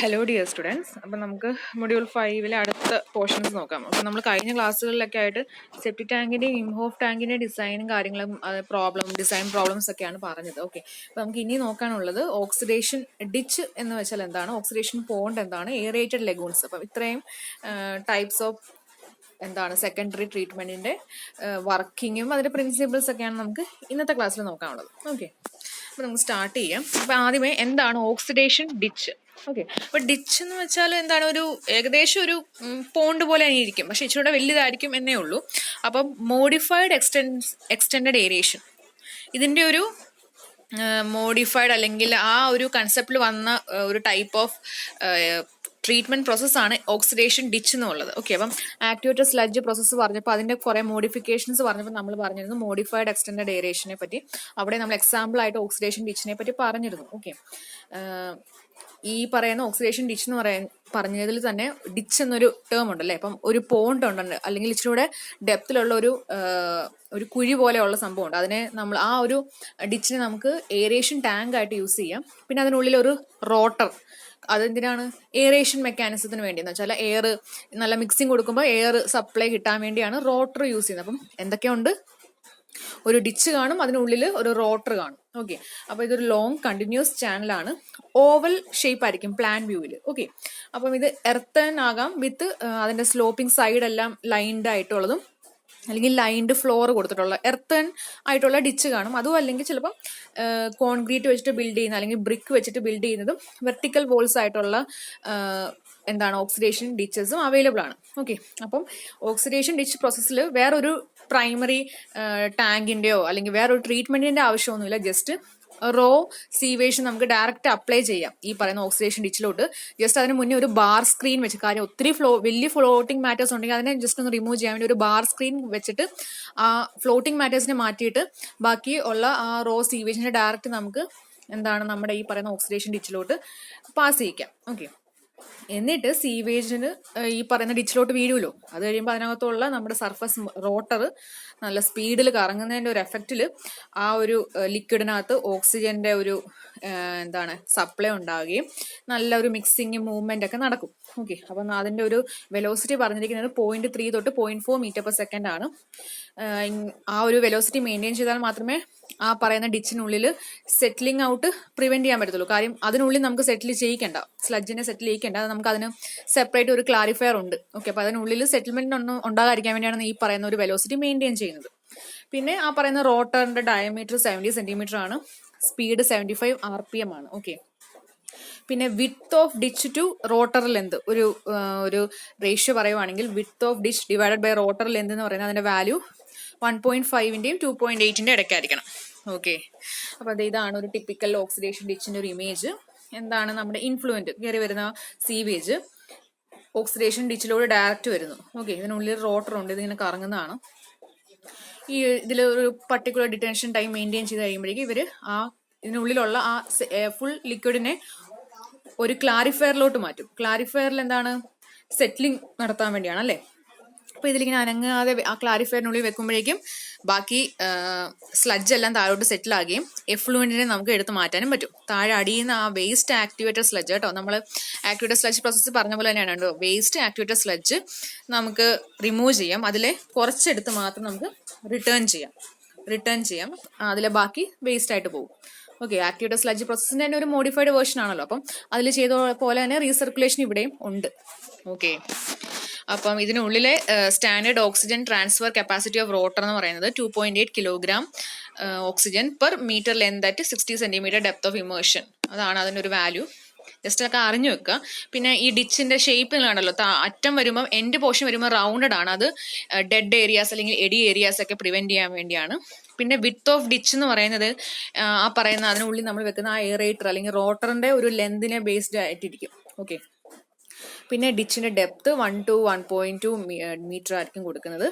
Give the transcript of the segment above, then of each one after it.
Hello dear students. അപ്പം നമുക്ക് module 5 അടുത്ത പോർഷൻസ് നോക്കാം. അപ്പം നമ്മൾ കഴിഞ്ഞ ക്ലാസ്സുകളിലൊക്കെ ആയിട്ട് സെപ്റ്റിക് ടാങ്കിൻ്റെയും ഇംഹോഫ് ടാങ്കിൻ്റെ ഡിസൈനും കാര്യങ്ങളും ഡിസൈൻ പ്രോബ്ലംസ് ഒക്കെയാണ് പറഞ്ഞത്. ഓക്കെ, അപ്പം നമുക്ക് ഇനി നോക്കാനുള്ളത് ഓക്സിഡേഷൻ ഡിച്ച് എന്ന് വെച്ചാൽ എന്താണ്, ഓക്സിഡേഷൻ പോണ്ട് എന്താണ്, എയറേറ്റഡ് ലെഗൂൺസ്. അപ്പം ഇത്രയും ടൈപ്സ് ഓഫ് സെക്കൻഡറി ട്രീറ്റ്മെൻറ്റിൻ്റെ വർക്കിങ്ങും അതിൻ്റെ പ്രിൻസിപ്പിൾസ് ഒക്കെയാണ് നമുക്ക് ഇന്നത്തെ ക്ലാസ്സിൽ നോക്കാനുള്ളത്. ഓക്കെ, അപ്പോൾ നമുക്ക് സ്റ്റാർട്ട് ചെയ്യാം. അപ്പോൾ ആദ്യമേ എന്താണ് ഓക്സിഡേഷൻ ഡിച്ച്? ഓക്കെ, അപ്പോൾ ഡിച്ച് എന്ന് വെച്ചാൽ എന്താണ്, ഏകദേശം ഒരു പോണ്ട് പോലെ ഇരിക്കും, പക്ഷെ ഇച്ചിരി വലുതായിരിക്കും എന്നേ ഉള്ളൂ. അപ്പം മോഡിഫൈഡ് എക്സ്റ്റെൻഡഡ് ഏരിയേഷൻ, ഇതിൻ്റെ ഒരു മോഡിഫൈഡ് അല്ലെങ്കിൽ ആ ഒരു കൺസെപ്റ്റിൽ വന്ന ഒരു ടൈപ്പ് ഓഫ് ട്രീറ്റ്മെന്റ് പ്രോസസ്സാണ് ഓക്സിഡേഷൻ ഡിച്ച് എന്നുള്ളത്. ഓക്കെ, അപ്പം ആക്ടിവേറ്റഡ് സ്ലഡ്ജ് പ്രോസസ്സ് പറഞ്ഞപ്പോൾ അതിൻ്റെ കുറേ മോഡിഫിക്കേഷൻസ് പറഞ്ഞപ്പോൾ നമ്മൾ പറഞ്ഞിരുന്നു മോഡിഫൈഡ് എക്സ്റ്റെൻഡഡ് ഏരിയേഷനെ പറ്റി. അവിടെ നമ്മൾ എക്സാമ്പിൾ ആയിട്ട് ഓക്സിഡേഷൻ ഡിച്ചിനെ പറ്റി പറഞ്ഞിരുന്നു. ഓക്കെ, ഈ പറയുന്ന ഓക്സിഡേഷൻ ഡിച്ച് എന്ന് പറഞ്ഞതിൽ തന്നെ ഡിച്ച് എന്നൊരു ടേം ഉണ്ടല്ലേ. അപ്പം ഒരു പോണ്ട് ഉണ്ട്, അല്ലെങ്കിൽ ഇച്ചിരി കൂടെ ഡെപ്തിലുള്ള ഒരു കുഴി പോലെയുള്ള സംഭവമുണ്ട്. അതിനെ നമ്മൾ ആ ഒരു ഡിച്ചിനെ നമുക്ക് എയറേഷൻ ടാങ്ക് ആയിട്ട് യൂസ് ചെയ്യാം. പിന്നെ അതിനുള്ളിൽ ഒരു റോട്ടർ, അതെന്തിനാണ്, എയറേഷൻ മെക്കാനിസത്തിന് വേണ്ടി, എന്ന് വെച്ചാൽ എയർ നല്ല മിക്സിങ് കൊടുക്കുമ്പോൾ എയർ സപ്ലൈ കിട്ടാൻ വേണ്ടിയാണ് റോട്ടർ യൂസ് ചെയ്യുന്നത്. അപ്പം എന്തൊക്കെയുണ്ട്, ഒരു ഡിച്ച് കാണും, അതിനുള്ളിൽ ഒരു റോട്ടർ കാണും. ഓക്കെ, അപ്പോൾ ഇതൊരു ലോങ് കണ്ടിന്യൂസ് ചാനലാണ്, ഓവൽ ഷേപ്പ് ആയിരിക്കും പ്ലാൻ വ്യൂവിൽ. ഓക്കെ, അപ്പം ഇത് എർത്തൻ ആകാം വിത്ത് അതിന്റെ സ്ലോപ്പിംഗ് സൈഡ് എല്ലാം ലൈൻഡ് ആയിട്ടുള്ളതും, അല്ലെങ്കിൽ ലൈൻഡ് ഫ്ലോർ കൊടുത്തിട്ടുള്ള എർത്തൻ ആയിട്ടുള്ള ഡിച്ച് കാണും. അതും അല്ലെങ്കിൽ ചിലപ്പം കോൺക്രീറ്റ് വെച്ചിട്ട് ബിൽഡ് ചെയ്യുന്ന അല്ലെങ്കിൽ ബ്രിക്ക് വെച്ചിട്ട് ബിൽഡ് ചെയ്യുന്നതും വെർട്ടിക്കൽ വോൾസ് ആയിട്ടുള്ള ഓക്സിഡേഷൻ ഡിച്ചസും അവൈലബിൾ ആണ്. ഓക്കെ, അപ്പം ഓക്സിഡേഷൻ ഡിച്ച് പ്രോസസ്സിൽ വേറൊരു പ്രൈമറി ടാങ്കിൻ്റെയോ അല്ലെങ്കിൽ വേറൊരു ട്രീറ്റ്മെന്റിന്റെ ആവശ്യമൊന്നുമില്ല. ജസ്റ്റ് റോ സീവേജ് നമുക്ക് ഡയറക്റ്റ് അപ്ലൈ ചെയ്യാം ഈ പറയുന്ന ഓക്സിഡേഷൻ ഡിച്ചിലോട്ട്. ജസ്റ്റ് അതിന് മുന്നേ ഒരു ബാർ സ്ക്രീൻ വെച്ച്, കാര്യം ഒത്തിരി വലിയ ഫ്ലോട്ടിംഗ് മാറ്റേഴ്സ് ഉണ്ടെങ്കിൽ അതിനെ ജസ്റ്റ് ഒന്ന് റിമൂവ് ചെയ്യാൻ വേണ്ടി ഒരു ബാർ സ്ക്രീൻ വെച്ചിട്ട് ആ ഫ്ലോട്ടിംഗ് മാറ്റേഴ്സിനെ മാറ്റിയിട്ട് ബാക്കി ഉള്ള ആ റോ സീവേജിനെ ഡയറക്റ്റ് നമുക്ക് നമ്മുടെ ഈ പറയുന്ന ഓക്സിഡേഷൻ ഡിച്ചിലോട്ട് പാസ് ചെയ്യിക്കാം. ഓക്കെ, എന്നിട്ട് സീവേജിന് ഈ പറയുന്ന ഡിച്ചിലോട്ട് വീഴുമല്ലോ, അത് കഴിയുമ്പോൾ അതിനകത്തുള്ള നമ്മുടെ സർഫസ് റോട്ടർ നല്ല സ്പീഡിൽ കറങ്ങുന്നതിൻ്റെ ഒരു എഫക്റ്റിൽ ആ ഒരു ലിക്വിഡിനകത്ത് ഓക്സിജന്റെ ഒരു സപ്ലൈ ഉണ്ടാവുകയും നല്ല ഒരു മിക്സിങ് മൂവ്മെന്റ് ഒക്കെ നടക്കും. ഓക്കെ, അപ്പം അതിന്റെ ഒരു വെലോസിറ്റി പറഞ്ഞിരിക്കുന്നത് 0.3 തൊട്ട് 0.4 മീറ്റർ/സെക്കൻഡ് ആണ്. ആ ഒരു വെലോസിറ്റി മെയിൻറ്റെയിൻ ചെയ്താൽ മാത്രമേ ആ പറയുന്ന ഡിച്ചിനുള്ളിൽ സെറ്റിലിംഗ് ഔട്ട് പ്രിവെന്റ് ചെയ്യാൻ പറ്റത്തുള്ളൂ. കാര്യം അതിനുള്ളിൽ നമുക്ക് സെറ്റിൽ ചെയ്യിക്കേണ്ട, സ്ലഡ്ജിനെ സെറ്റിൽ ചെയ്യിക്കേണ്ട, അത് നമുക്ക് അതിന് സെപ്പറേറ്റ് ഒരു ക്ലാരിഫയർ ഉണ്ട്. ഓക്കെ, അപ്പൊ അതിനുള്ളിൽ സെറ്റിൽമെന്റ് ഒന്നും ഉണ്ടാകാതിരിക്കാൻ വേണ്ടിയാണ് ഈ പറയുന്ന ഒരു വെലോസിറ്റി മെയിൻറ്റെയിൻ ചെയ്യുന്നത്. പിന്നെ ആ പറയുന്ന റോട്ടറിന്റെ ഡയമീറ്റർ 70 സെന്റിമീറ്റർ ആണ്, സ്പീഡ് 75 RPM ആണ്. ഓക്കെ, പിന്നെ width of ditch to rotor length ഒരു റേഷ്യോ പറയുവാണെങ്കിൽ width of ditch divided by rotor length എന്ന് പറയുന്നത് അതിന്റെ വാല്യൂ 1.5-ന്റെയും 2.8-ന്റെ ഇടയ്ക്കായിരിക്കണം. ഓക്കെ, അപ്പൊ ഇതാണ് ഒരു ടിപ്പിക്കൽ ഓക്സിഡേഷൻ ഡിച്ചിന്റെ ഒരു ഇമേജ്. നമ്മുടെ ഇൻഫ്ലുവന്റ് കയറി വരുന്ന സീവേജ് ഓക്സിഡേഷൻ ഡിച്ചിലൂടെ ഡയറക്റ്റ് വരുന്നു. ഓക്കെ, ഇതിനുള്ളിൽ റോട്ടർ ഉണ്ട്, ഇതിങ്ങനെ കറങ്ങുന്നതാണ്. ഈ ഇതിലൊരു പർട്ടിക്കുലർ ഡിറ്റൻഷൻ ടൈം മെയിൻറ്റെയിൻ ചെയ്ത് കഴിയുമ്പോഴേക്കും ഇവര് ഇതിനുള്ളിലുള്ള ആ ഫുൾ ലിക്വിഡിനെ ഒരു ക്ലാരിഫയറിലോട്ട് മാറ്റും. ക്ലാരിഫയറിൽ സെറ്റിലിംഗ് നടത്താൻ വേണ്ടിയാണ് അല്ലേ. അപ്പൊ ഇതിലിങ്ങനെ അനങ്ങാതെ ആ ക്ലാരിഫയറിനുള്ളിൽ വെക്കുമ്പോഴേക്കും ബാക്കി സ്ലഡ്ജ് എല്ലാം താഴോട്ട് സെറ്റിൽ ആകുകയും എഫ്ലുവന്റിനെ നമുക്ക് എടുത്ത് മാറ്റാനും പറ്റും. താഴെ അടിയുന്ന ആ വേസ്റ്റ് ആക്ടിവേറ്റഡ് സ്ലഡ്ജ് കേട്ടോ, നമ്മൾ ആക്ടിവേറ്റഡ് സ്ലഡ്ജ് പ്രോസസ്സ് പറഞ്ഞ പോലെ തന്നെയാണ്. വേസ്റ്റ് ആക്ടിവേറ്റഡ് സ്ലഡ്ജ് നമുക്ക് റിമൂവ് ചെയ്യാം, അതിലെ കുറച്ചെടുത്ത് മാത്രം നമുക്ക് റിട്ടേൺ ചെയ്യാം. അതിലെ ബാക്കി വേസ്റ്റ് ആയിട്ട് പോകും. ഓക്കെ, ആക്ടിവേറ്റഡ് സ്ലഡ്ജ് പ്രോസസ്സിന്റെ തന്നെ ഒരു മോഡിഫൈഡ് വേർഷൻ ആണല്ലോ. അപ്പം അതിൽ ചെയ്ത പോലെ തന്നെ റീസർക്കുലേഷൻ ഇവിടെയും ഉണ്ട്. ഓക്കെ, അപ്പം ഇതിനുള്ളിലെ standard oxygen transfer capacity of rotor എന്ന് പറയുന്നത് 2.8 kilogram oxygen per metre length at 60 centimetre depth of immersion. അതാണ് അതിൻ്റെ ഒരു വാല്യൂ. ജസ്റ്റ് ഒക്കെ അറിഞ്ഞു വെക്കുക. പിന്നെ ഈ ഡിച്ചിന്റെ ഷേപ്പ് കാണല്ലോ, അറ്റം വരുമ്പോൾ എൻഡ് പോർഷൻ വരുമ്പോൾ റൗണ്ടഡ് ആണ്. അത് ഡെഡ് ഏരിയാസ് അല്ലെങ്കിൽ എഡി ഏരിയാസ് ഒക്കെ പ്രിവെന്റ് ചെയ്യാൻ വേണ്ടിയാണ്. പിന്നെ വിഡ്ത്ത് ഓഫ് ഡിച്ച് എന്ന് പറയുന്നത് ആ പറയുന്ന അതിനുള്ളിൽ നമ്മൾ വെക്കുന്ന ആ എയറേറ്റർ അല്ലെങ്കിൽ റോട്ടറിന്റെ ഒരു ലെന്തിനെ ബേസ്ഡ് ആയിട്ടിരിക്കും. ഓക്കെ, പിന്നെ ഡിച്ചിന്റെ ഡെപ്ത് 1 to 1.2 മീറ്റർ ആയിരിക്കും കൊടുക്കുന്നത്.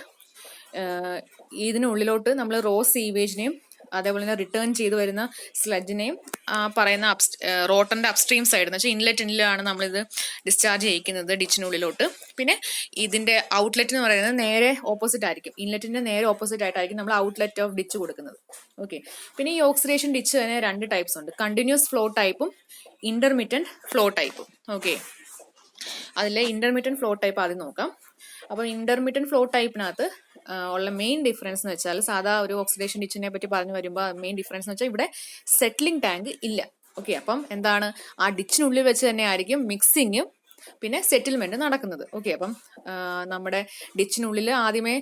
ഇതിനുള്ളിലോട്ട് നമ്മൾ റോ സീവേജിനെയും അതേപോലെ തന്നെ റിട്ടേൺ ചെയ്തു വരുന്ന സ്ലഡ്ജിനെയും പറയുന്ന റോട്ടറിന്റെ അപ്സ്ട്രീം സൈഡ് എന്ന് വെച്ചാൽ ഇൻലെറ്റിലാണ് നമ്മളിത് ഡിസ്ചാർജ് ചെയ്യിക്കുന്നത് ഡിച്ചിനുള്ളിലോട്ട്. പിന്നെ ഇതിന്റെ ഔട്ട്ലെറ്റ് എന്ന് പറയുന്നത് നേരെ ഓപ്പോസിറ്റ് ആയിരിക്കും, ഇൻലെറ്റിന്റെ നേരെ ഓപ്പോസിറ്റ് ആയിട്ടായിരിക്കും നമ്മൾ ഔട്ട്ലെറ്റ് ഓഫ് ഡിച്ച് കൊടുക്കുന്നത്. ഓക്കെ, പിന്നെ ഈ ഓക്സിഡേഷൻ ഡിച്ച് തന്നെ 2 ടൈപ്സ് ഉണ്ട്, കണ്ടിന്യൂസ് ഫ്ലോ ടൈപ്പും ഇന്റർമിറ്റന്റ് ഫ്ലോ ടൈപ്പും. ഓക്കെ, അതിലെ ഇന്റർമിറ്റന്റ് ഫ്ലോ ടൈപ്പ് ആദ്യം നോക്കാം. അപ്പോൾ ഇന്റർമിറ്റന്റ് ഫ്ലോ ടൈപ്പിനകത്ത് ഉള്ള മെയിൻ ഡിഫറൻസ് എന്ന് വെച്ചാൽ, സാധാ ഒരു ഓക്സിഡേഷൻ ഡിച്ചിനെ പറ്റി പറഞ്ഞു വരുമ്പോൾ മെയിൻ ഡിഫറൻസ് എന്ന് വെച്ചാൽ ഇവിടെ സെറ്റിലിംഗ് ടാങ്ക് ഇല്ല. ഓക്കെ, അപ്പം എന്താണ്, ആ ഡിച്ചിനുള്ളിൽ വെച്ച് തന്നെ ആയിരിക്കും മിക്സിങ്ങും പിന്നെ സെറ്റിൽമെന്റ് നടക്കുന്നത്. ഓക്കെ, അപ്പം നമ്മുടെ ഡിച്ചിനുള്ളിൽ ആദ്യമേ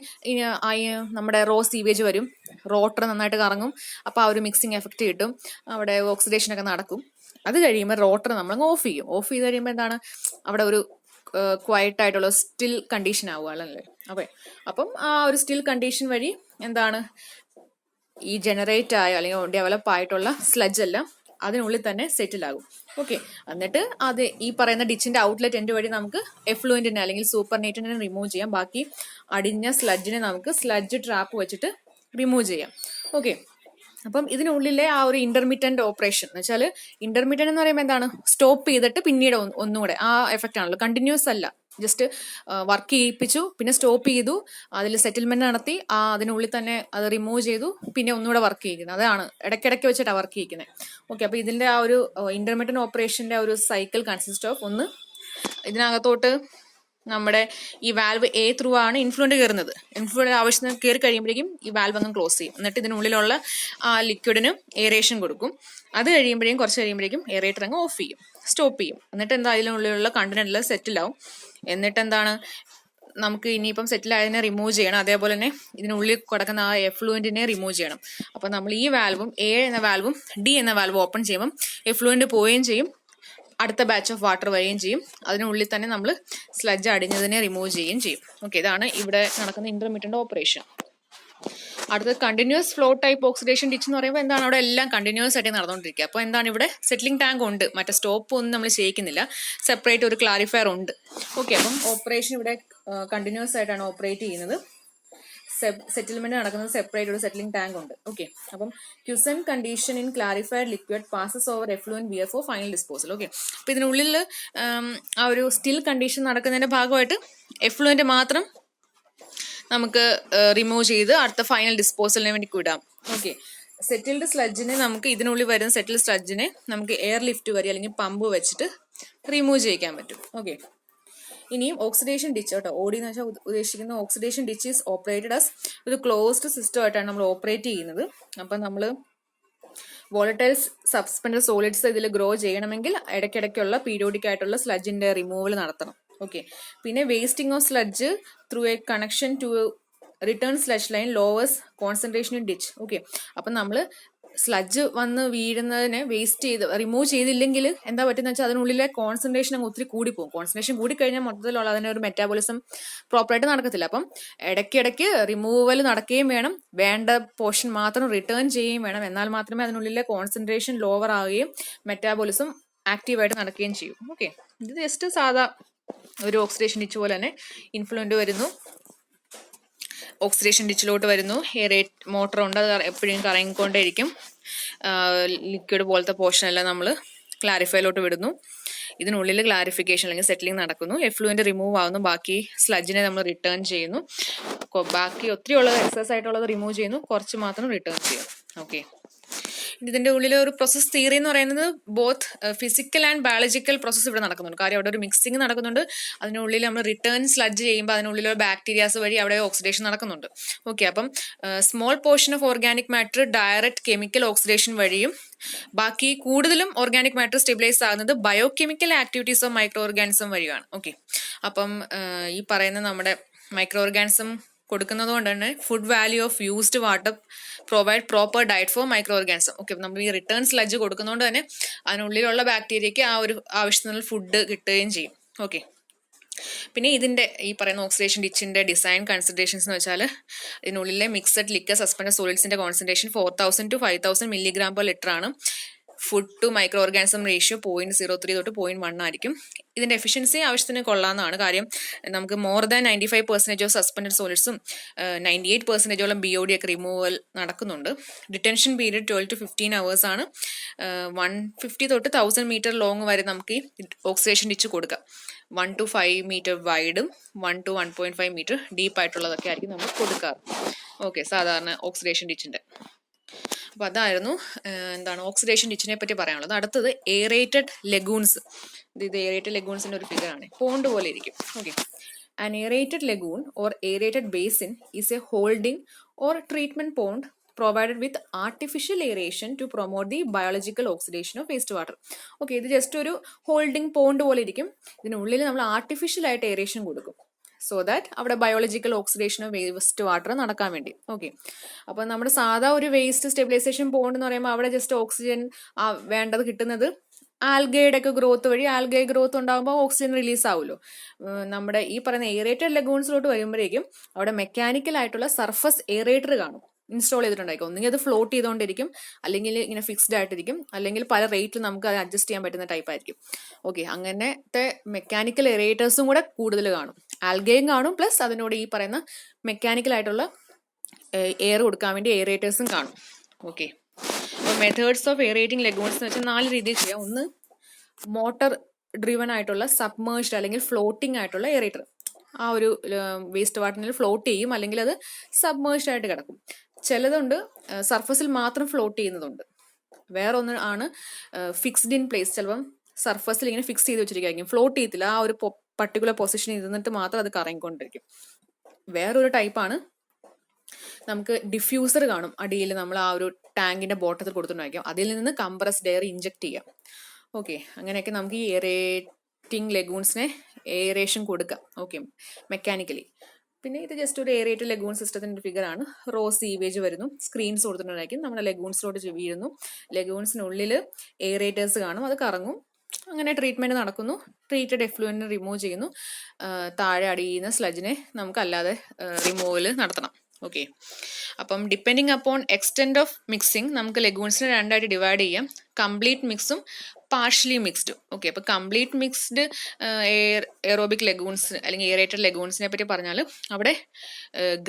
നമ്മുടെ റോ സീവേജ് വരും, റോട്ടർ നന്നായിട്ട് കറങ്ങും, അപ്പോൾ ആ ഒരു മിക്സിങ് എഫക്റ്റ് കിട്ടും, അവിടെ ഓക്സിഡേഷൻ ഒക്കെ നടക്കും. അത് കഴിയുമ്പോൾ റോട്ടർ നമ്മൾ ഓഫ് ചെയ്യും. ഓഫ് ചെയ്ത് കഴിയുമ്പോൾ എന്താണ്, അവിടെ ഒരു ക്വയറ്റ് ആയിട്ടുള്ള സ്റ്റിൽ കണ്ടീഷൻ ആവുകയല്ലേ. അപ്പം ആ ഒരു സ്റ്റിൽ കണ്ടീഷൻ വഴി എന്താണ്, ഈ ജനറേറ്റ് ആയ അല്ലെങ്കിൽ ഡെവലപ്പ് ആയിട്ടുള്ള സ്ലഡ്ജ് എല്ലാം അതിനുള്ളിൽ തന്നെ സെറ്റിൽ ആകും. ഓക്കെ, എന്നിട്ട് അത് ഈ പറയുന്ന ഡിച്ചിന്റെ ഔട്ട്ലെറ്റ് എൻഡ് വഴി നമുക്ക് എഫ്ലുവന്റിനെ അല്ലെങ്കിൽ സൂപ്പർ നേറ്റിനെ റിമൂവ് ചെയ്യാം. ബാക്കി അടിഞ്ഞ സ്ലഡ്ജിനെ നമുക്ക് സ്ലഡ്ജ് ട്രാപ്പ് വെച്ചിട്ട് റിമൂവ് ചെയ്യാം. ഓക്കെ, അപ്പം ഇതിനുള്ളിലെ ആ ഒരു ഇന്റർമിറ്റന്റ് ഓപ്പറേഷൻ എന്ന് വെച്ചാൽ, ഇന്റർമിറ്റന്റ് എന്ന് പറയുമ്പോൾ എന്താണ്, സ്റ്റോപ്പ് ചെയ്തിട്ട് പിന്നീട് ഒന്നുകൂടെ ആ എഫക്റ്റ് ആണല്ലോ, കണ്ടിന്യൂസ് അല്ല. ജസ്റ്റ് വർക്ക് ചെയ്യിപ്പിച്ചു, പിന്നെ സ്റ്റോപ്പ് ചെയ്തു, അതിൽ സെറ്റിൽമെന്റ് നടത്തി, അതിനുള്ളിൽ തന്നെ അത് റിമൂവ് ചെയ്തു, പിന്നെ ഒന്നുകൂടെ വർക്ക് ചെയ്യിക്കുന്നത്. അതാണ് ഇടയ്ക്കിടയ്ക്ക് വെച്ചിട്ടാണ് വർക്ക് ചെയ്യിക്കുന്നത്. ഓക്കെ, അപ്പോൾ ഇതിന്റെ ആ ഒരു ഇന്റർമിറ്റന്റ് ഓപ്പറേഷന്റെ ഒരു സൈക്കിൾ കൺസിസ്റ്റ് ഓഫ്, ഒന്ന് ഇതിനകത്തോട്ട് നമ്മുടെ ഈ വാൽവ് എ ത്രൂ ആണ് ഇൻഫ്ലുവന്റ് കയറുന്നത്. ഇൻഫ്ലുവന്റ് ആവശ്യത്തിന് കയറി കഴിയുമ്പോഴേക്കും ഈ വാൽവ് അങ്ങ് ക്ലോസ് ചെയ്യും. എന്നിട്ട് ഇതിനുള്ളിലുള്ള ആ ലിക്വിഡിന് എയറേഷൻ കൊടുക്കും. അത് കഴിയുമ്പോഴേക്കും കുറച്ച് കഴിയുമ്പോഴേക്കും എയറേറ്റർ അങ്ങ് ഓഫ് ചെയ്യും, സ്റ്റോപ്പ് ചെയ്യും. എന്നിട്ട് എന്താ, അതിനുള്ളിലുള്ള കണ്ടന്റ് എല്ലാം സെറ്റിൽ ആവും. എന്നിട്ട് എന്താണ്, നമുക്ക് ഇനിയിപ്പം സെറ്റിൽ ആയതിനെ റിമൂവ് ചെയ്യണം. അതേപോലെ തന്നെ ഇതിനുള്ളിൽ കിടക്കുന്ന ആ എഫ്ലുവന്റിനെ റിമൂവ് ചെയ്യണം. അപ്പം നമ്മൾ ഈ വാൽവും എ എന്ന വാൽവും ഡി എന്ന വാൽവ് ഓപ്പൺ ചെയ്യുമ്പം എഫ്ലുവന്റ് പോവുകയും ചെയ്യും, അടുത്ത ബാച്ച് ഓഫ് വാട്ടർ വരികയും ചെയ്യും. അതിനുള്ളിൽ തന്നെ നമ്മൾ സ്ലഡ്ജ് അടിഞ്ഞതിനെ റിമൂവ് ചെയ്യുകയും ചെയ്യും. ഓക്കെ, ഇതാണ് ഇവിടെ നടക്കുന്ന ഇന്റർമിറ്റന്റ് ഓപ്പറേഷൻ. അടുത്തത് continuous flow type oxidation ditch എന്ന് പറയുമ്പോൾ എന്താണ്, അവിടെ എല്ലാം കണ്ടിന്യൂസ് ആയിട്ട് നടന്നുകൊണ്ടിരിക്കുക. അപ്പോൾ എന്താണ്, ഇവിടെ സെറ്റിലിംഗ് ടാങ്ക് ഉണ്ട്, മറ്റേ സ്റ്റോപ്പ് ഒന്നും നമ്മൾ ചെയ്യിക്കുന്നില്ല, സെപ്പറേറ്റ് ഒരു ക്ലാരിഫയർ ഉണ്ട്. ഓക്കെ, അപ്പം ഓപ്പറേഷൻ ഇവിടെ കണ്ടിന്യൂസ് ആയിട്ടാണ് ഓപ്പറേറ്റ് ചെയ്യുന്നത്. സെറ്റിൽമെന്റ് നടക്കുന്നത് സെപ്പറേറ്റ് ഒരു സെറ്റിലിംഗ് ടാങ്ക് ഉണ്ട്. ഓക്കെ, അപ്പം quiescent condition in clarified liquid passes over effluent weir for final disposal. Okay, അപ്പൊ ഇതിനുള്ളിൽ ആ ഒരു സ്റ്റിൽ കണ്ടീഷൻ നടക്കുന്നതിന്റെ ഭാഗമായിട്ട് എഫ്ലുവന്റ് മാത്രം നമുക്ക് റിമൂവ് ചെയ്ത് അടുത്ത ഫൈനൽ ഡിസ്പോസലിന് വേണ്ടി വിടാം. ഓക്കെ, സെറ്റിൽഡ് സ്ലഡ്ജിനെ നമുക്ക് ഇതിനുള്ളിൽ വരുന്ന സെറ്റിൽഡ് സ്ലഡ്ജിനെ നമുക്ക് എയർ ലിഫ്റ്റ് വഴി അല്ലെങ്കിൽ പമ്പ് വെച്ചിട്ട് റിമൂവ് ചെയ്യിക്കാൻ പറ്റും. ഓക്കെ, ഇനിയും ഓക്സിഡേഷൻ ഡിച്ച് കേട്ടോ, ഓടി എന്ന് വെച്ചാൽ ഉദ്ദേശിക്കുന്ന oxidation ditch is operated as ഒരു ക്ലോസ്ഡ് സിസ്റ്റം ആയിട്ടാണ് നമ്മൾ ഓപ്പറേറ്റ് ചെയ്യുന്നത്. അപ്പം നമ്മൾ വോളറ്റൈൽ സസ്പെൻഡഡ് സോളിഡ്സ് ഇതിൽ ഗ്രോ ചെയ്യണമെങ്കിൽ ഇടയ്ക്കിടയ്ക്കുള്ള പീരിയോഡിക് ആയിട്ടുള്ള സ്ലഡ്ജിന്റെ റിമൂവൽ നടത്തണം. ഓക്കെ, പിന്നെ wasting of sludge through a connection to return sludge line lowers concentration in ditch. Okay, അപ്പം നമ്മൾ സ്ലഡ്ജ് വന്ന് വീഴുന്നതിനെ വേസ്റ്റ് ചെയ്ത് റിമൂവ് ചെയ്തില്ലെങ്കിൽ എന്താ പറ്റുന്ന വെച്ചാൽ അതിനുള്ളിലെ കോൺസെൻട്രേഷൻ അങ്ങ് ഒത്തിരി കൂടിപ്പോകും. കോൺസെൻട്രേഷൻ കൂടിക്കഴിഞ്ഞാൽ മൊത്തത്തിലുള്ള അതിന് ഒരു മെറ്റാബോളിസം പ്രോപ്പറായിട്ട് നടക്കത്തില്ല. അപ്പം ഇടയ്ക്കിടയ്ക്ക് റിമൂവൽ നടക്കുകയും വേണം, വേണ്ട പോർഷൻ മാത്രം റിട്ടേൺ ചെയ്യുകയും വേണം. എന്നാൽ മാത്രമേ അതിനുള്ളിലെ കോൺസെൻട്രേഷൻ ലോവർ ആവുകയും മെറ്റാബോളിസം ആക്റ്റീവായിട്ട് നടക്കുകയും ചെയ്യും. ഓക്കെ, ഇത് ജസ്റ്റ് സാധാ ഒരു ഓക്സിഡേഷൻ ഡിച്ച് പോലെ തന്നെ ഇൻഫ്ലുവന്റ് വരുന്നു, ഓക്സിഡേഷൻ ഡിച്ചിലോട്ട് വരുന്നു. എയറേറ്റ് മോട്ടർ ഉണ്ട്, അത് എപ്പോഴും കറങ്ങിക്കൊണ്ടേയിരിക്കും. ലിക്വിഡ് പോലത്തെ പോർഷൻ എല്ലാം നമ്മൾ ക്ലാരിഫൈയിലോട്ട് വിടുന്നു. ഇതിനുള്ളിൽ ക്ലാരിഫിക്കേഷൻ അല്ലെങ്കിൽ സെറ്റിലിംഗ് നടക്കുന്നു. എഫ്ലുവന്റ് റിമൂവ് ആവുന്നു, ബാക്കി സ്ലഡ്ജിനെ നമ്മൾ റിട്ടേൺ ചെയ്യുന്നു. ബാക്കി ഒത്തിരി ഉള്ളത് എക്സസ് ആയിട്ടുള്ളത് റിമൂവ് ചെയ്യുന്നു, കുറച്ച് മാത്രം റിട്ടേൺ ചെയ്യുന്നു. ഓക്കെ, ഇതിന്റെ ഉള്ളിൽ ഒരു പ്രോസസ് തിയറി എന്ന് പറയുന്നത് both physical and biological process ഇവിടെ നടക്കുന്നുണ്ട്. കാര്യം അവിടെ ഒരു മിക്സിംഗ് നടക്കുന്നുണ്ട്, അതിനുള്ളിൽ നമ്മൾ റിട്ടേൺ സ്ലഡ്ജ് ചെയ്യുമ്പോൾ അതിനുള്ളിലുള്ള ബാക്ടീരിയാസ് വഴി അവിടെ ഓക്സിഡേഷൻ നടക്കുന്നുണ്ട്. ഓക്കെ, അപ്പം small portion of organic matter direct chemical oxidation വഴിയും ബാക്കി കൂടുതലും ഓർഗാനിക് മാറ്റർ സ്റ്റെബിലൈസ് ആകുന്നത് biochemical activities of micro organism വഴിയാണ്. ഓക്കെ, അപ്പം ഈ പറയുന്ന നമ്മുടെ മൈക്രോ ഓർഗാനിസം കൊടുക്കുന്നത് കൊണ്ട് തന്നെ food value of used water provide proper diet for micro organism. Okay, നമ്മൾ ഈ റിട്ടേൺ സ്ലഡ്ജ് കൊടുക്കുന്നതുകൊണ്ട് തന്നെ അതിനുള്ളിലുള്ള ബാക്ടീരിയയ്ക്ക് ആ ഒരു ആവശ്യത്തിനുള്ള ഫുഡ് കിട്ടുകയും ചെയ്യും. ഓക്കെ, പിന്നെ ഇതിന്റെ ഈ പറയുന്ന ഓക്സിഡേഷൻ ഡിച്ചിന്റെ ഡിസൈൻ കൺസിഡറേഷൻസ് എന്ന് വെച്ചാൽ ഇതിനുള്ളിലെ മിക്സഡ് ലിക്വർ സസ്പെൻഡഡ് സോളിഡ്സിന്റെ concentration 4000 to 5000 milligram per liter ആണ്. Food to microorganism ratio 0.03 തൊട്ട് 0.1 ആയിരിക്കും. ഇതിന്റെ എഫിഷ്യൻസി ആവശ്യത്തിന് കൊള്ളാവുന്നതാണ്. കാര്യം നമുക്ക് മോർ ദാൻ 95% ഓഫ് സസ്പെൻഡഡ് സോളിഡ്സും 98% BOD ഒക്കെ റിമൂവൽ നടക്കുന്നുണ്ട്. ഡിറ്റൻഷൻ പീരീഡ് 12 to 15 hours ആണ്. 150 തൊട്ട് 1000 meter ലോങ് വരെ നമുക്ക് ഈ ഓക്സിഡേഷൻ ഡിച്ച് കൊടുക്കാം. 1 to 5 meter വൈഡും 1 to 1.5 meter ഡീപ്പ് ആയിട്ടുള്ളതൊക്കെ ആയിരിക്കും നമ്മൾ കൊടുക്കാറ്. ഓക്കെ, സാധാരണ ഓക്സിഡേഷൻ ഡിച്ചിന്റെ. അപ്പോൾ അതായിരുന്നു എന്താണ് ഓക്സിഡേഷൻ ഡിച്ചിനെ പറ്റി പറയാനുള്ളത്. അടുത്തത് എയറേറ്റഡ് ലെഗൂൺസ്. ഇത് എയറേറ്റഡ് ലെഗൂൺസിൻ്റെ ഒരു ഫിഗറാണ്, പോണ്ട് പോലെ ഇരിക്കും. Okay, an aerated lagoon or aerated basin is a holding or treatment pond provided with artificial aeration to promote the biological oxidation of wastewater. Okay, ഇത് ജസ്റ്റ് ഒരു ഹോൾഡിംഗ് പോണ്ട് പോലെ ഇരിക്കും. ഇതിനുള്ളിൽ നമ്മൾ ആർട്ടിഫിഷ്യൽ ആയിട്ട് എയറേഷൻ കൊടുക്കും, സോ ദാറ്റ് അവിടെ biological oxidation of waste water നടക്കാൻ വേണ്ടി. ഓക്കെ, അപ്പോൾ നമ്മുടെ സാധാ ഒരു വേസ്റ്റ് സ്റ്റെബിലൈസേഷൻ പോണ്ട് എന്ന് പറയുമ്പോൾ അവിടെ ജസ്റ്റ് ഓക്സിജൻ വേണ്ടത് കിട്ടുന്നത് ആൽഗയുടെ ഒക്കെ ഗ്രോത്ത് വഴി. ആൽഗേ ഗ്രോത്ത് ഉണ്ടാകുമ്പോൾ ഓക്സിജൻ റിലീസ് ആവുമല്ലോ. നമ്മുടെ ഈ പറയുന്ന എയറേറ്റഡ് ലഗൂൺസിലോട്ട് വരുമ്പോഴേക്കും അവിടെ മെക്കാനിക്കൽ ആയിട്ടുള്ള സർഫസ് എയറേറ്റർ കാണും, ഇൻസ്റ്റാൾ ചെയ്തിട്ടുണ്ടായിരിക്കും. ഒന്നുകിൽ അത് ഫ്ലോട്ട് ചെയ്തുകൊണ്ടിരിക്കും, അല്ലെങ്കിൽ ഇങ്ങനെ ഫിക്സ്ഡ് ആയിട്ടിരിക്കും, അല്ലെങ്കിൽ പല റേറ്റിൽ നമുക്ക് അത് അഡ്ജസ്റ്റ് ചെയ്യാൻ പറ്റുന്ന ടൈപ്പ് ആയിരിക്കും. ഓക്കെ, അങ്ങനത്തെ മെക്കാനിക്കൽ എയറേറ്റേഴ്സും കൂടെ കൂടുതൽ കാണും. ആൽഗയും കാണും, പ്ലസ് അതിനോട് ഈ പറയുന്ന മെക്കാനിക്കൽ ആയിട്ടുള്ള എയർ കൊടുക്കാൻ വേണ്ടി എയറേറ്റേഴ്സും കാണും. ഓക്കെ, അപ്പോൾ മെത്തേഡ്സ് ഓഫ് എയറേറ്റിംഗ് ലഗൂൺസ് എന്ന് വെച്ചാൽ 4 രീതിയിൽ ചെയ്യാം. ഒന്ന്, മോട്ടർ ഡ്രിവൺ ആയിട്ടുള്ള സബ്മേർജ്ഡ് അല്ലെങ്കിൽ ഫ്ലോട്ടിംഗ് ആയിട്ടുള്ള എയറേറ്റർ. ആ ഒരു വേസ്റ്റ് വാട്ടറിൽ ഫ്ലോട്ട് ചെയ്യും, അല്ലെങ്കിൽ അത് സബ്മേർജ്ഡ് ആയിട്ട് കിടക്കും. ചിലതുണ്ട് സർഫസിൽ മാത്രം ഫ്ലോട്ട് ചെയ്യുന്നതുണ്ട്. വേറൊന്ന് ആണ് ഫിക്സ്ഡ് ഇൻ പ്ലേസ്. ചിലപ്പം സർഫസിൽ ഇങ്ങനെ ഫിക്സ് ചെയ്ത് വെച്ചിരിക്കും, ഫ്ലോട്ട് ചെയ്യത്തില്ല, ആ ഒരു പർട്ടിക്കുലർ പൊസിഷനിൽ ഇരുന്നിട്ട് മാത്രം അത് കറങ്ങിക്കൊണ്ടിരിക്കും. വേറൊരു ടൈപ്പാണ്, നമുക്ക് ഡിഫ്യൂസർ കാണും അടിയിൽ, നമ്മൾ ആ ഒരു ടാങ്കിന്റെ ബോട്ടത്തിൽ കൊടുത്തിട്ടുണ്ടായിരിക്കും, അതിൽ നിന്ന് കംപ്രസ്ഡ് എയർ ഇഞ്ചെക്ട് ചെയ്യാം. ഓക്കെ, അങ്ങനെയൊക്കെ നമുക്ക് ഈ എയറേറ്റിംഗ് ലഗൂൺസിനെ എയറേഷൻ കൊടുക്കാം. Okay, mechanically. പിന്നെ ഇത് ജസ്റ്റ് ഒരു എയറേറ്റഡ് ലഗൂൺ സിസ്റ്റത്തിന്റെ ഫിഗർ ആണ്. റോ സീവേജ് വരുന്നു, സ്ക്രീൻസ് കൊടുത്തിട്ടുണ്ടായിരിക്കും, നമ്മുടെ ലഗൂൺസിലോട്ട് വീഴുന്നു. ലഗൂൺസിനുള്ളിൽ എയറേറ്റേഴ്സ് കാണും, അത് കറങ്ങും. അങ്ങനെ ട്രീറ്റ്മെന്റ് നടക്കുന്നു. ട്രീറ്റഡ് എഫ്ലുവൻറ്റ് റിമൂവ് ചെയ്യുന്നു. താഴെ അടിയുന്ന സ്ലജിനെ നമുക്ക് അല്ലാതെ റിമൂവൽ നടത്തണം. ഓക്കെ, അപ്പം depending upon extend of mixing നമുക്ക് ലഗൂൺസിനെ 2ആയിട്ട് ഡിവൈഡ് ചെയ്യാം, കംപ്ലീറ്റ് മിക്സും പാർഷ്യലി മിക്സ്ഡും. ഓക്കെ, അപ്പോൾ കംപ്ലീറ്റ് മിക്സ്ഡ് എയറോബിക് ലഗൂൺസ് അല്ലെങ്കിൽ എയറേറ്റഡ് ലഗൂൺസിനെ പറ്റി പറഞ്ഞാൽ അവിടെ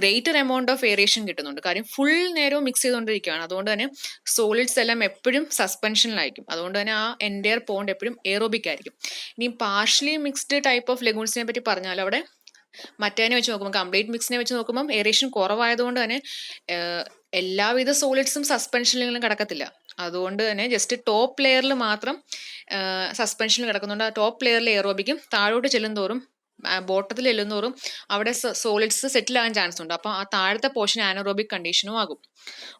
ഗ്രേറ്റർ എമൗണ്ട് ഓഫ് എയറേഷൻ കിട്ടുന്നുണ്ട്. കാര്യം ഫുൾ നേരവും മിക്സ് ചെയ്തുകൊണ്ടിരിക്കുകയാണ്, അതുകൊണ്ട് തന്നെ സോളിഡ്സ് എല്ലാം എപ്പോഴും സസ്പെൻഷനിലായിരിക്കും. അതുകൊണ്ട് തന്നെ ആ എൻറ്റയർ പോണ്ട് എപ്പോഴും എയറോബിക് ആയിരിക്കും. ഇനി പാർഷ്യലി മിക്സ്ഡ് ടൈപ്പ് ഓഫ് ലഗൂൺസിനെ പറ്റി പറഞ്ഞാൽ അവിടെ മറ്റേനെ വെച്ച് നോക്കുമ്പോൾ, കംപ്ലീറ്റ് മിക്സിനെ വെച്ച് നോക്കുമ്പോൾ എയറേഷൻ കുറവായതുകൊണ്ട് തന്നെ എല്ലാവിധ സോളിഡ്സും സസ്പെൻഷനിലും കിടക്കത്തില്ല. അതുകൊണ്ട് തന്നെ ജസ്റ്റ് ടോപ്പ് ലെയറിൽ മാത്രം സസ്പെൻഷനിൽ കിടക്കുന്നുണ്ട്. ആ ടോപ്പ് ലെയറിൽ എയറോബിക്കും, താഴോട്ട് ചെല്ലുന്തോറും ബോട്ടത്തിൽ ചെല്ലുന്തോറും അവിടെ സോളിഡ്സ് സെറ്റിൽ ആകാൻ ചാൻസ് ഉണ്ട്. അപ്പോൾ ആ താഴത്തെ പോർഷൻ ആനറോബിക് കണ്ടീഷനും ആകും.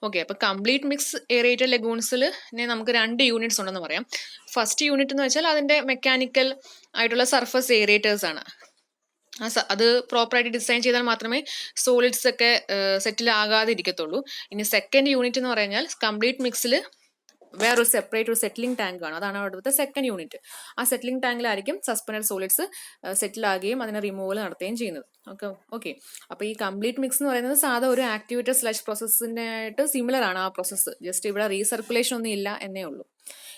ഓക്കെ, അപ്പോൾ കംപ്ലീറ്റ് മിക്സ് എയറേറ്റഡ് ലഗൂൺസിൽ നമുക്ക് 2 യൂണിറ്റ്സ് ഉണ്ടെന്ന് പറയാം. ഫസ്റ്റ് യൂണിറ്റ് എന്ന് വെച്ചാൽ അതിൻ്റെ മെക്കാനിക്കൽ ആയിട്ടുള്ള സർഫസ് എയറേറ്റേഴ്സ് ആണ്. അത് പ്രോപ്പറായിട്ട് ഡിസൈൻ ചെയ്താൽ മാത്രമേ സോളിഡ്സ് ഒക്കെ സെറ്റിൽ ആകാതെ ഇരിക്കത്തുള്ളൂ. ഇനി സെക്കൻഡ് യൂണിറ്റ് എന്ന് പറഞ്ഞാൽ കംപ്ലീറ്റ് മിക്സിൽ വേറൊരു സെപ്പറേറ്റ് ഒരു സെറ്റിലിംഗ് ടാങ്ക് ആണ്, അതാണ് അവിടുത്തെ സെക്കൻഡ് യൂണിറ്റ്. ആ സെറ്റിലിംഗ് ടാങ്കിലായിരിക്കും സസ്പെൻഡഡ് സോളിഡ്സ് സെറ്റിൽ ആകുകയും അതിനെ റിമൂവൽ നടത്തുകയും ചെയ്യുന്നത്. ഓക്കെ, അപ്പോൾ ഈ കംപ്ലീറ്റ് മിക്സ് എന്ന് പറയുന്നത് സാധാ ഒരു ആക്ടിവേറ്റഡ് സ്ലഷ് പ്രോസസ്സിനായിട്ട് സിമിലർ ആണ് ആ പ്രോസസ്സ്, ജസ്റ്റ് ഇവിടെ റീസർക്കുലേഷൻ ഒന്നും ഇല്ല എന്നേ ഉള്ളൂ.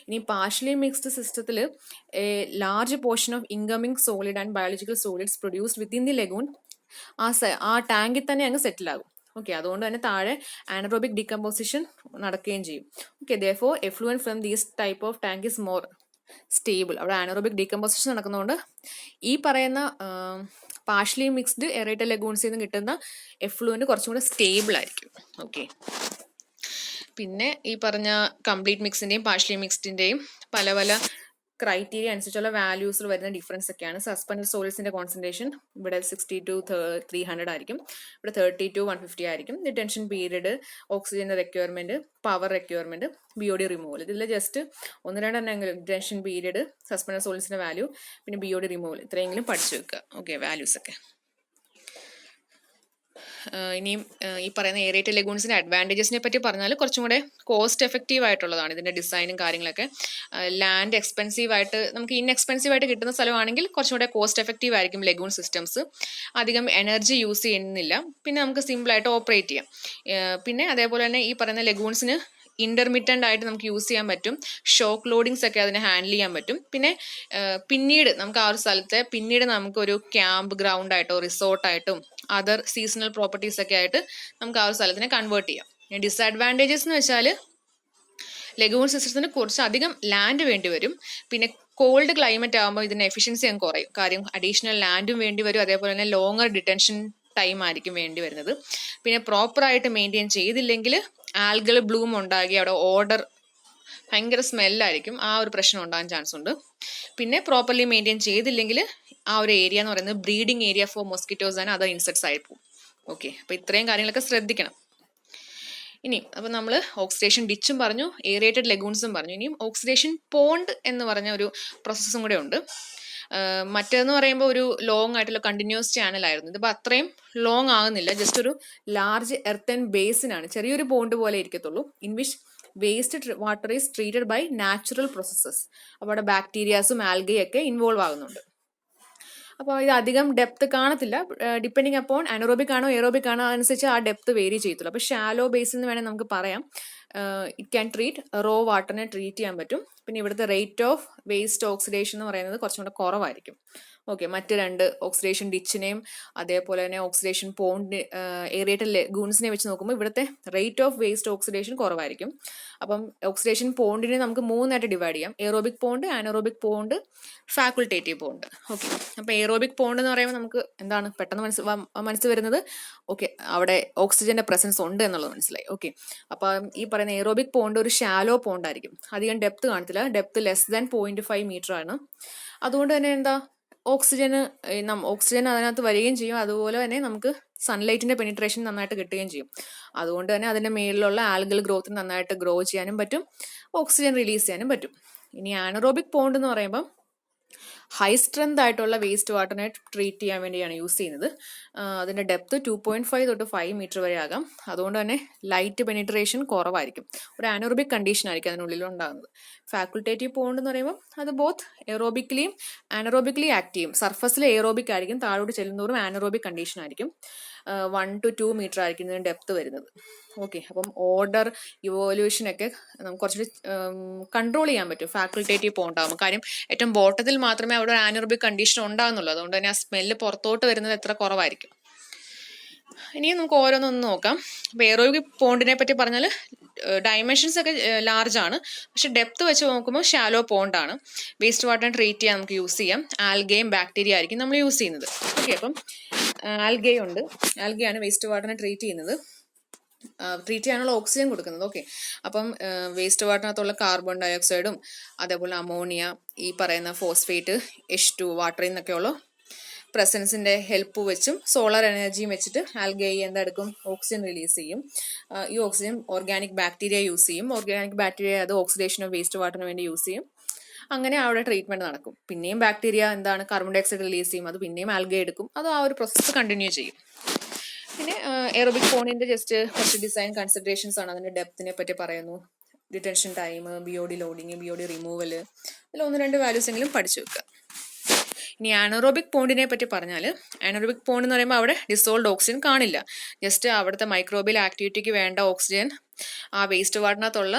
ഇനി പാർഷ്യലി മിക്സ്ഡ് സിസ്റ്റത്തിൽ large portion of incoming solid and biological solids produced within the lagoon ആ ടാങ്കിൽ തന്നെ അങ്ങ് സെറ്റിൽ ആകും. ഓക്കെ, അതുകൊണ്ട് തന്നെ താഴെ ആനറോബിക് ഡീകമ്പോസിഷൻ നടക്കുകയും ചെയ്യും. Okay, therefore effluent from these type of tank is more stable. അവിടെ ആനറോബിക് ഡീകമ്പോസിഷൻ നടക്കുന്നതുകൊണ്ട് ഈ പറയുന്ന പാർഷ്യലി മിക്സ്ഡ് എയറേറ്റഡ് ലഗൂൺസിൽ നിന്ന് കിട്ടുന്ന എഫ്ലുവൻറ്റ് കുറച്ചും കൂടെ സ്റ്റേബിൾ ആയിരിക്കും. ഓക്കെ, പിന്നെ ഈ പറഞ്ഞ കംപ്ലീറ്റ് മിക്സിൻ്റെയും പാർഷ്യലി മിക്സ്ഡിൻ്റെയും പല പല ക്രൈറ്റീരിയ അനുസരിച്ചുള്ള വാല്യൂസിൽ വരുന്ന ഡിഫറൻസ് ഒക്കെയാണ്. സസ്പെൻഡഡ് സോളിഡ്സിന്റെ കോൺസെൻട്രേഷൻ ഇവിടെ 60 to 300 ആയിരിക്കും, ഇവിടെ 30 to 150 ആയിരിക്കും. Detention period, oxygen requirement, power requirement, BOD removal, ഇതിൽ ജസ്റ്റ് 1-2 എണ്ണമെങ്കിലും ഡിറ്റൻഷൻ പീരീഡ്, സസ്പെൻഡഡ് സോളിഡ്സിന്റെ വാല്യൂ, പിന്നെ BOD റിമൂവൽ, ഇത്രയെങ്കിലും പഠിച്ചു വെക്കുക. ഓക്കെ, വാല്യൂസ് ഒക്കെ. ഇനിയും ഈ പറയുന്ന എയറേറ്റഡ് ലഗൂൺസിന്റെ അഡ്വാൻറ്റേജസിനെ പറ്റി പറഞ്ഞാൽ കുറച്ചും കൂടെ കോസ്റ്റ് എഫക്റ്റീവ് ആയിട്ടുള്ളതാണ് ഇതിന്റെ ഡിസൈനും കാര്യങ്ങളൊക്കെ. ലാൻഡ് എക്സ്പെൻസീവ് ആയിട്ട് നമുക്ക് ഇൻഎക്സ്പെൻസീവ് ആയിട്ട് കിട്ടുന്ന സ്ഥലമാണെങ്കിൽ കുറച്ചും കൂടെ കോസ്റ്റ് എഫക്റ്റീവ് ആയിരിക്കും ലഗൂൺ സിസ്റ്റംസ്. അധികം എനർജി യൂസ് ചെയ്യുന്നില്ല, പിന്നെ നമുക്ക് സിമ്പിളായിട്ട് ഓപ്പറേറ്റ് ചെയ്യാം. പിന്നെ അതേപോലെ തന്നെ ഈ പറയുന്ന ലഗൂൺസിന് ഇന്റർമിറ്റൻ്റ് ആയിട്ട് നമുക്ക് യൂസ് ചെയ്യാൻ പറ്റും. ഷോക്ക് ലോഡിങ്സ് ഒക്കെ അതിനെ ഹാൻഡിൽ ചെയ്യാൻ പറ്റും. പിന്നെ പിന്നീട് നമുക്ക് ആ ഒരു സ്ഥലത്തെ പിന്നീട് നമുക്കൊരു ക്യാമ്പ് ഗ്രൗണ്ട് ആയിട്ടോ റിസോർട്ടായിട്ടും അതർ സീസണൽ പ്രോപ്പർട്ടീസ് ഒക്കെ ആയിട്ട് നമുക്ക് ആ ഒരു സ്ഥലത്തിനെ കൺവേർട്ട് ചെയ്യാം. ഡിസഡ്വാൻറ്റേജസ് എന്ന് വെച്ചാൽ ലഗൂൺ സിസ്റ്റത്തിന് കുറച്ച് അധികം ലാൻഡ് വേണ്ടി വരും. പിന്നെ കോൾഡ് ക്ലൈമറ്റ് ആകുമ്പോൾ ഇതിന് എഫിഷ്യൻസി അങ്ങ് കുറയും. കാര്യം അഡീഷണൽ ലാൻഡും വേണ്ടി വരും, അതേപോലെ തന്നെ ലോങ്ങർ ഡിറ്റൻഷൻ ടൈം ആയിരിക്കും വേണ്ടി വരുന്നത്. പിന്നെ പ്രോപ്പറായിട്ട് മെയിൻറ്റെയിൻ ചെയ്തില്ലെങ്കിൽ ആൽഗൽ ബ്ലൂം ഉണ്ടാകി അവിടെ ഓർഡർ ഭയങ്കര സ്മെല്ലായിരിക്കും, ആ ഒരു പ്രശ്നം ഉണ്ടാകാൻ ചാൻസ് ഉണ്ട്. പിന്നെ പ്രോപ്പർലി മെയിൻറ്റെയിൻ ചെയ്തില്ലെങ്കിൽ ആ ഒരു ഏരിയ എന്ന് പറയുന്നത് breeding area for mosquitoes and other insects ആയി പോകും. ഓക്കെ, അപ്പോൾ ഇത്രയും കാര്യങ്ങളൊക്കെ ശ്രദ്ധിക്കണം. ഇനി അപ്പോൾ നമ്മൾ ഓക്സിഡേഷൻ ഡിച്ചും പറഞ്ഞു, ഏറിയേറ്റഡ് ലെഗൂൺസും പറഞ്ഞു. ഇനിയും ഓക്സിഡേഷൻ പോണ്ട് എന്ന് പറഞ്ഞ ഒരു പ്രോസസ്സും കൂടെ ഉണ്ട്. മറ്റേതെന്ന് പറയുമ്പോൾ ഒരു ലോങ് ആയിട്ടുള്ള കണ്ടിന്യൂസ് ചാനലായിരുന്നു. ഇതിപ്പോൾ അത്രയും ലോങ് ആകുന്നില്ല, ജസ്റ്റ് ഒരു ലാർജ് എർത്തൻ ബേസിനാണ്, ചെറിയൊരു പോണ്ട് പോലെ ഇരിക്കത്തുള്ളൂ. In which waste water is treated by natural processes. അപ്പോൾ അവിടെ ബാക്ടീരിയാസും ആൽഗയൊക്കെ ഇൻവോൾവ് ആകുന്നുണ്ട്. അപ്പോൾ ഇത് അധികം ഡെപ്ത് കാണത്തില്ല, ഡിപ്പെൻഡിങ് അപ്പോൺ അനറോബിക് ആണോ എയറോബിക് ആണോ അനുസരിച്ച് ആ ഡെപ്ത് വേരി ചെയ്യത്തുള്ളൂ. അപ്പോൾ ഷാലോ ബേസിൽ നിന്ന് വേണമെങ്കിൽ നമുക്ക് പറയാം ഇറ്റ് ക്യാൻ ട്രീറ്റ് റോ വാട്ടറിനെ ട്രീറ്റ് ചെയ്യാൻ പറ്റും. പിന്നെ ഇവിടുത്തെ റേറ്റ് ഓഫ് വേസ്റ്റ് ഓക്സിഡേഷൻ എന്ന് പറയുന്നത് കുറച്ചും കൂടെ കുറവായിരിക്കും. ഓക്കെ, മറ്റ് രണ്ട് ഓക്സിഡേഷൻ ഡിച്ചിനെയും അതേപോലെ തന്നെ ഓക്സിഡേഷൻ പോണ്ട് ഏറിയേറ്റഡ് ലെഗൂൺസിനെ വെച്ച് നോക്കുമ്പോൾ ഇവിടുത്തെ റേറ്റ് ഓഫ് വേസ്റ്റ് ഓക്സിഡേഷൻ കുറവായിരിക്കും. അപ്പം ഓക്സിഡേഷൻ പോണ്ടിനെ നമുക്ക് മൂന്നായിട്ട് ഡിവൈഡ് ചെയ്യാം: aerobic pond, anaerobic pond, facultative pond. Okay, അപ്പോൾ എയറോബിക് പോണ്ട് എന്ന് പറയുമ്പോൾ നമുക്ക് എന്താണ് പെട്ടെന്ന് മനസ്സിൽ വരുന്നത്? ഓക്കെ, അവിടെ ഓക്സിജന്റെ പ്രസൻസ് ഉണ്ട് എന്നുള്ളത് മനസ്സിലായി. ഓക്കെ, അപ്പം ഈ പറയുന്ന എയറോബിക് പോണ്ട് ഒരു ഷാലോ പോണ്ട് ആയിരിക്കും, അധികം ഡെപ്ത് കാണത്തില്ല, ഡെപ്ത് ലെസ് ദാൻ 0.5 മീറ്റർ ആണ്. അതുകൊണ്ട് തന്നെ എന്താ, ഓക്സിജൻ അതിനകത്ത് വരികയും ചെയ്യും, അതുപോലെ തന്നെ നമുക്ക് സൺലൈറ്റിന്റെ പെനിട്രേഷൻ നന്നായിട്ട് കിട്ടുകയും ചെയ്യും. അതുകൊണ്ട് തന്നെ അതിന്റെ മേളിലുള്ള ആൽഗൽ ഗ്രോത്തിന് നന്നായിട്ട് ഗ്രോ ചെയ്യാനും പറ്റും, ഓക്സിജൻ റിലീസ് ചെയ്യാനും പറ്റും. ഇനി ആനറോബിക് പോണ്ട് എന്ന് പറയുമ്പോൾ ഹൈ സ്ട്രെങ്ത് ആയിട്ടുള്ള വേസ്റ്റ് വാട്ടറിനെ ട്രീറ്റ് ചെയ്യാൻ വേണ്ടിയാണ് യൂസ് ചെയ്യുന്നത്. അതിന്റെ ഡെപ്ത് 2.5 തൊട്ട് 5 മീറ്റർ വരെ ആകാം. അതുകൊണ്ട് തന്നെ ലൈറ്റ് പെനിട്രേഷൻ കുറവായിരിക്കും, ഒരു ആനറോബിക് കണ്ടീഷൻ ആയിരിക്കും അതിനുള്ളിൽ ഉണ്ടാകുന്നത്. ഫാക്കുൾട്ടേറ്റീവ് പോണ്ട് എന്ന് പറയുമ്പോൾ അത് ബോത്ത് എയറോബിക്കലിയും ആനറോബിക്കലി ആക്ട് ചെയ്യും. സർഫസിൽ എയറോബിക് ആയിരിക്കും, താഴോട്ട് ചെല്ലുന്നതോറും ആനറോബിക് കണ്ടീഷൻ ആയിരിക്കും. 1 to 2 മീറ്റർ ആയിരിക്കും ഇതിന് ഡെപ്ത് വരുന്നത്. ഓക്കെ, അപ്പം ഓർഡർ ഇവോല്യൂഷനൊക്കെ നമുക്ക് കുറച്ചുകൂടി കൺട്രോൾ ചെയ്യാൻ പറ്റും ഫാക്കുൾട്ടേറ്റീവ് പോണ്ട് ആകുമ്പോൾ. കാര്യം ഏറ്റവും ബോട്ടത്തിൽ മാത്രമേ അവിടെ ഒരു ആനറോബിക് കണ്ടീഷൻ ഉണ്ടാകുന്നുള്ളൂ, അതുകൊണ്ട് തന്നെ ആ സ്മെല്ല് പുറത്തോട്ട് വരുന്നത് എത്ര കുറവായിരിക്കും. ഇനിയും നമുക്ക് ഓരോന്നൊന്ന് നോക്കാം. അപ്പോൾ എയറോബിക് പോണ്ടിനെ പറ്റി പറഞ്ഞാൽ ഡയമെൻഷൻസ് ഒക്കെ ലാർജ് ആണ്, പക്ഷെ ഡെപ്ത് വെച്ച് നോക്കുമ്പോൾ ഷാലോ പോണ്ടാണ്. വേസ്റ്റ് വാട്ടർ ട്രീറ്റ് ചെയ്യാൻ നമുക്ക് യൂസ് ചെയ്യാം. ആൽഗയും ബാക്ടീരിയ ആയിരിക്കും നമ്മൾ യൂസ് ചെയ്യുന്നത്. ഓക്കെ, അപ്പം ആൽഗയുണ്ട്, ആൽഗയാണ് വേസ്റ്റ് വാട്ടറിനെ ട്രീറ്റ് ചെയ്യുന്നത്, ട്രീറ്റ് ചെയ്യാനുള്ള ഓക്സിജൻ കൊടുക്കുന്നത്. ഓക്കെ, അപ്പം വേസ്റ്റ് വാട്ടറിനകത്തുള്ള കാർബൺ ഡയോക്സൈഡും അതേപോലെ അമോണിയ, ഈ പറയുന്ന ഫോസ്ഫേറ്റ്, H2 വാട്ടറിൽ നിന്നൊക്കെയുള്ള പ്രസൻസിന്റെ ഹെൽപ്പ് വെച്ചും സോളാർ എനർജിയും വെച്ചിട്ട് ആൽഗൈ എന്തെടുക്കും, ഓക്സിജൻ റിലീസ് ചെയ്യും. ഈ ഓക്സിജൻ ഓർഗാനിക് ബാക്ടീരിയ യൂസ് ചെയ്യും. ഓർഗാനിക് ബാക്ടീരിയ അത് ഓക്സിഡേഷൻ ഓഫ് വേസ്റ്റ് വാട്ടറിന് വേണ്ടി യൂസ് ചെയ്യും. അങ്ങനെ അവിടെ ട്രീറ്റ്മെന്റ് നടക്കും. പിന്നെയും ബാക്ടീരിയ എന്താണ് കാർബൺ ഡയോക്സൈഡ് റിലീസ് ചെയ്യും, അത് പിന്നെയും ആൽഗൈ എടുക്കും, അത് ആ ഒരു പ്രോസസ്സ് കണ്ടിന്യൂ ചെയ്യും. പിന്നെ എയറോബിക് പോണ്ടിന്റെ ജസ്റ്റ് കുറച്ച് ഡിസൈൻ കൺസിഡറേഷൻസ് ആണ്. അതിന്റെ ഡെപ്തിനെ പറ്റി പറയുന്നു, ഡിറ്റൻഷൻ ടൈം, ബിഒഡി ലോഡിങ്, ബിഒഡി റിമൂവല്, അതിൽ 1-2 വാല്യൂസ് എങ്കിലും പഠിച്ചു വെക്കുക. ഇനി ആനറോബിക് പോണ്ടിനെ പറ്റി പറഞ്ഞാൽ, ആനറോബിക് പോണ്ട് എന്ന് പറയുമ്പോൾ അവിടെ ഡിസോൾഡ് ഓക്സിജൻ കാണില്ല, ജസ്റ്റ് അവിടുത്തെ മൈക്രോബിയൽ ആക്ടിവിറ്റിക്ക് വേണ്ട ഓക്സിജൻ ആ വേസ്റ്റ് വാട്ടറിനകത്തുള്ള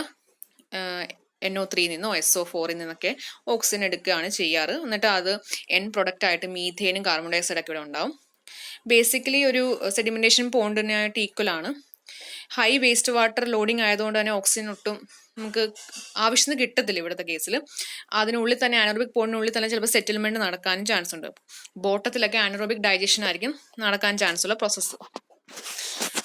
NO3 നിന്നോ SO4 നിന്നൊക്കെ ഓക്സിജൻ എടുക്കുകയാണ് ചെയ്യാറ്. എന്നിട്ട് അത് പ്രൊഡക്റ്റ് ആയിട്ട് മീഥേനും കാർബൺ ഡയോക്സൈഡ് ഒക്കെ ഇവിടെ ഉണ്ടാവും. ബേസിക്കലി ഒരു സെഡിമെന്റേഷൻ പോണ്ടിനായിട്ട് ഈക്വൽ ആണ്. ഹൈ വേസ്റ്റ് വാട്ടർ ലോഡിങ് ആയതുകൊണ്ട് തന്നെ ഓക്സിജൻ ഒട്ടും നമുക്ക് ആവശ്യത്തിന് കിട്ടത്തില്ല ഇവിടുത്തെ കേസിൽ. അതിനുള്ളിൽ തന്നെ ആനറോബിക് പോണ്ടിനുള്ളിൽ തന്നെ ചിലപ്പോൾ സെറ്റിൽമെന്റ് നടക്കാനും ചാൻസ് ഉണ്ട്. ബോട്ടത്തിലൊക്കെ ആനറോബിക് ഡൈജഷൻ ആയിരിക്കും നടക്കാൻ ചാൻസ് ഉള്ള പ്രോസസ്സ്.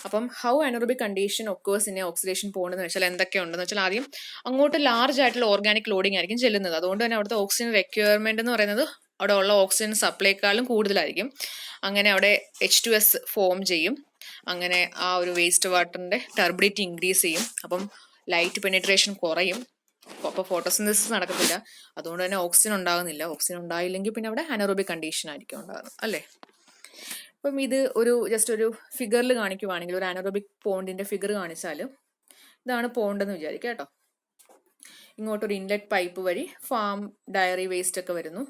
അപ്പം how anaerobic condition occurs in oxidation pond എന്ന് വെച്ചാൽ എന്തൊക്കെയുണ്ടെന്ന് വെച്ചാൽ, ആദ്യം അങ്ങോട്ട് ലാർജ് ആയിട്ടുള്ള ഓർഗാനിക് ലോഡിങ് ആയിരിക്കും ചെല്ലുന്നത്. അതുകൊണ്ട് തന്നെ അവിടുത്തെ ഓക്സിജൻ റിക്വയർമെന്റ് എന്ന് പറയുന്നത് അവിടെ ഉള്ള ഓക്സിജൻ സപ്ലൈക്കാളും കൂടുതലായിരിക്കും. അങ്ങനെ അവിടെ H2S ഫോം ചെയ്യും. അങ്ങനെ ആ ഒരു വേസ്റ്റ് വാട്ടറിന്റെ ടർബിഡിറ്റി ഇൻക്രീസ് ചെയ്യും. അപ്പം ലൈറ്റ് പെനിട്രേഷൻ കുറയും, അപ്പോൾ ഫോട്ടോസിന്തസിസ് നടക്കത്തില്ല. അതുകൊണ്ട് തന്നെ ഓക്സിജൻ ഉണ്ടാകുന്നില്ല. ഓക്സിജൻ ഉണ്ടായില്ലെങ്കിൽ പിന്നെ അവിടെ അനറോബിക് കണ്ടീഷൻ ആയിരിക്കും ഉണ്ടാകുന്നത്, അല്ലേ? അപ്പം ഇത് ഒരു ജസ്റ്റ് ഒരു ഫിഗറിൽ കാണിക്കുവാണെങ്കിൽ, ഒരു അനറോബിക് പോണ്ടിന്റെ ഫിഗർ കാണിച്ചാൽ, ഇതാണ് പോണ്ട് എന്ന് വിചാരിക്കുക കേട്ടോ. ഇങ്ങോട്ടൊരു ഇൻലെറ്റ് പൈപ്പ് വഴി ഫാം ഡയറി വേസ്റ്റ് ഒക്കെ വരുന്നു.